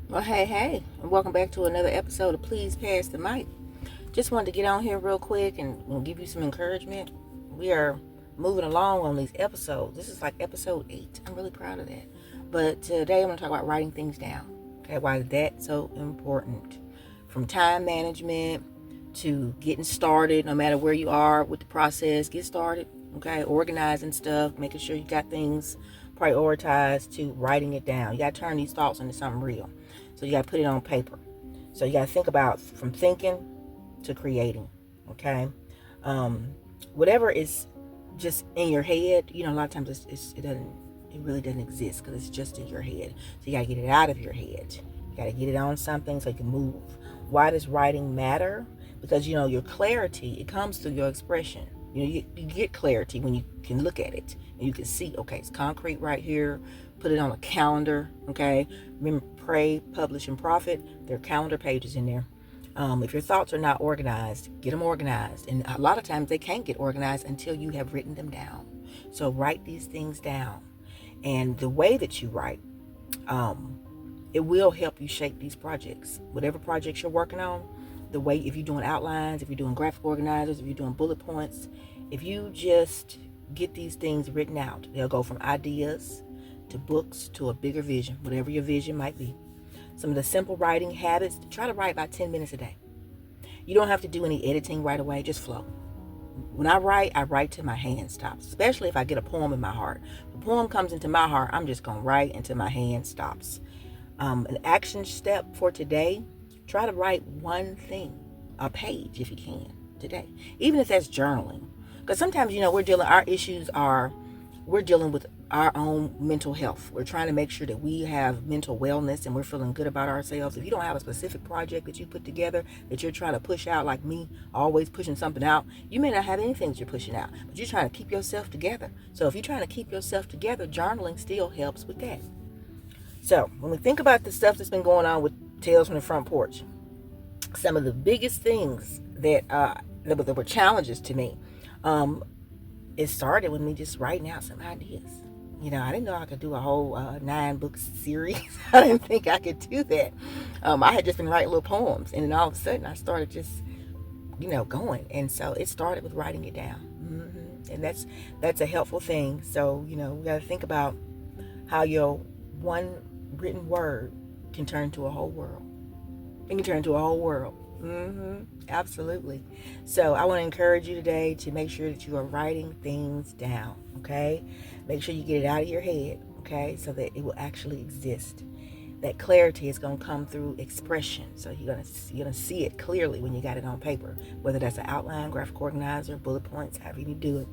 Well, hey, and welcome back to another episode of Please Pass the Mic. Just wanted to get on here real quick and give you some encouragement. We are moving along on these episodes. This is like episode 8. I'm really proud of that. But today I'm going to talk about writing things down. Okay, why is that so important? From time management to getting started, no matter where you are with the process, get started. Okay, organizing stuff, making sure you got things prioritized to writing it down. You got to turn these thoughts into something real. So you got to put it on paper. So you got to think about from thinking to creating. Okay, whatever is just in your head, a lot of times it really doesn't exist because it's just in your head. So you got to get it out of your head. You got to get it on something so you can move. Why does writing matter? Because your clarity, it comes through your expression. You get clarity when you can look at it and you can see, okay, it's concrete right here. Put it on a calendar. Okay, remember, Pray, Publish, and Profit. There are calendar pages in there. If your thoughts are not organized, get them organized. And a lot of times they can't get organized until you have written them down. So write these things down. And the way that you write, it will help you shape these projects. Whatever projects you're working on, the way, if you're doing outlines, if you're doing graphic organizers, if you're doing bullet points, if you just get these things written out, they'll go from ideas to books to a bigger vision, whatever your vision might be. Some of the simple writing habits, try to write about 10 minutes a day. You don't have to do any editing right away, just flow. When I write till my hand stops, especially if I get a poem in my heart. If a poem comes into my heart, I'm just going to write until my hand stops. An action step for today, try to write one thing, a page if you can, today. Even if that's journaling. Because sometimes, we're dealing with our own mental health. We're trying to make sure that we have mental wellness and we're feeling good about ourselves. If you don't have a specific project that you put together that you're trying to push out, like me, always pushing something out, you may not have anything that you're pushing out, but you're trying to keep yourself together. So if you're trying to keep yourself together, journaling still helps with that. So when we think about the stuff that's been going on with Tales from the Front Porch, some of the biggest things that were challenges to me, it started with me just writing out some ideas. I didn't know I could do a whole 9-book series. I didn't think I could do that. I had just been writing little poems, and then all of a sudden I started just, going. And so it started with writing it down. And that's a helpful thing. So, we got to think about how your one written word can turn to a whole world. It can turn into a whole world. Absolutely. So I want to encourage you today to make sure that you are writing things down. Okay, make sure you get it out of your head. Okay, so that it will actually exist. That clarity is going to come through expression. So you're gonna see it clearly when you got it on paper. Whether that's an outline, graphic organizer, bullet points, however you do it.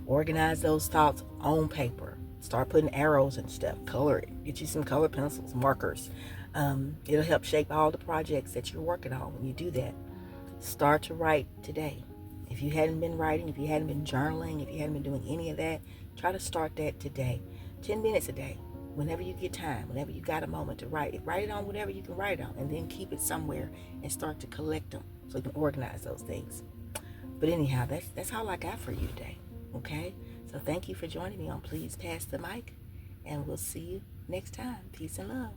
Organize those thoughts on paper. Start putting arrows and stuff. Color it. Get you some color pencils, markers. It'll help shape all the projects that you're working on when you do that. Start to write today. If you hadn't been writing, if you hadn't been journaling, if you hadn't been doing any of that, try to start that today. 10 minutes a day. Whenever you get time, whenever you got a moment to write it on whatever you can write on, and then keep it somewhere and start to collect them so you can organize those things. But anyhow, that's all I got for you today. Okay? So thank you for joining me on Please Pass the Mic, and we'll see you next time. Peace and love.